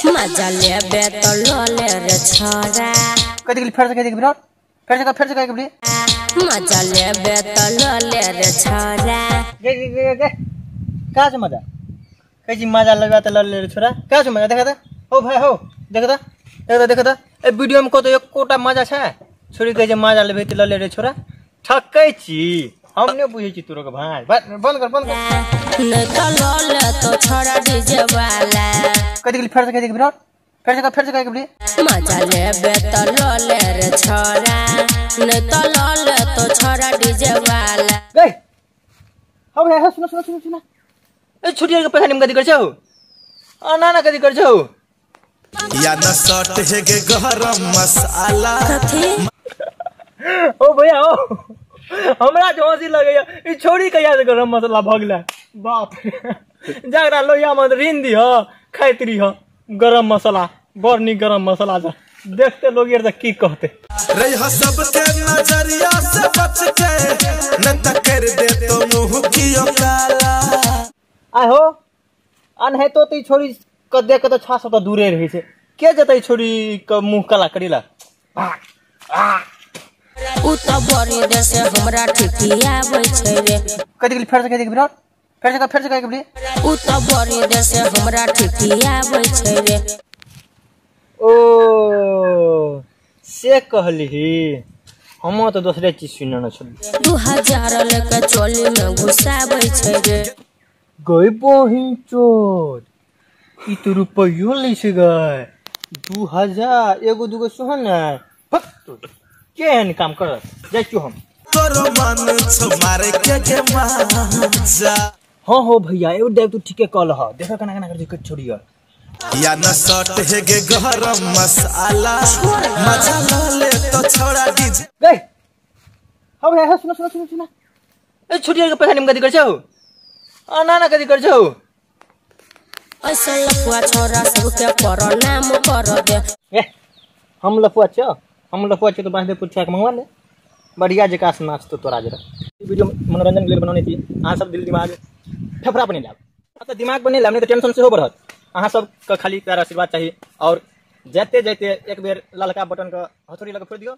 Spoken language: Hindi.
मजा लेबे तो लोले रे छोरा कथि के फेर से कथि के विराट फेर से कह के बोली मजा लेबे तो लोले रे छोरा गे का छ मजा कैसी मजा लगा त लोले रे छोरा का छ मजा देखा त हो भाई हो देखा त ए वीडियो में को तो एक कोटा मजा छ छोरी कहे मजा लेबे त लोले रे छोरा ठकै छी हमने बुझे छी तोरो के भाई बंद कर न तो लोले तो छोरा डीजे वाला कथि के फेर से कथि के विराट फेर से कह के बोली मजा लेबे तो लोले रे छोरा न तो लोले तो छोरा डीजे वाला गई हो भाई सुनो ए छुटिया के पैसा निम कथि गर्छौ ना कथि गर्छौ या न सट है गे गरम मसाला ओ भैया ओ हमरा जो हंसी लगैया ई छोरी कहिया से गरम मसाला भ गेलै बाप जकरा लोहिया में रीन दी ह खैतरी ह गरम मसाला बड़ नी गरम मसाला छ देखते लोग यार की कहते रे ह सबके नजरिया से बच के न त कर दे तो मुंह की काला आ हो अन है तो ती छोरी क देख के तो छा सब तो दूरे रही छे के जतै छोरी क मुंह काला करिला उ तो बड़ी दे से हमरा ठिकिया आबै छै रे कथि के फेर से कथि के विराट फेर से कह के बोली उ तो बड़ी दे से हमरा ठिकिया आबै छै रे ओ से कहली हम तो दूसरे चीज सुनना न छल 2000 लेके चोली में घुसाबै छै रे गई बहिन चोर ई तो रुपयो लै छै गई 2000 एगो दुगो सोहन केहन काम कर जाइ छियो हम तोरो मन छ मारे के मजा हां हो भैया एगो देव तू ठीके कहल ह देखा कना कर जे छोड़ियो या न सट है गे गरम मसाला मजा ले तो छोड़ा डीजे गई हो भैया सुनो ए छुटिया के पैसा निम कथि गर्छौ ना कथि गर्छौ ऐसा लफुआ छोरा सबके पर नाम कर दे ए हम लफुआ तो बांधे पुछा के मंगवा ले बढ़िया जका से नाच तो तोरा जरा वीडियो मनोरंजन के लिए बनाने थी अहाँ सब दिल दिमाग फेफड़ा बने लाब तो दिमाग बने लाब नहीं तो टेंशन से हो बढ़त अहाँ सब का खाली तार आशीर्वाद चाहिए और जाते एक बेर ललका बटन का हथौड़ी लगा फोड़ दियो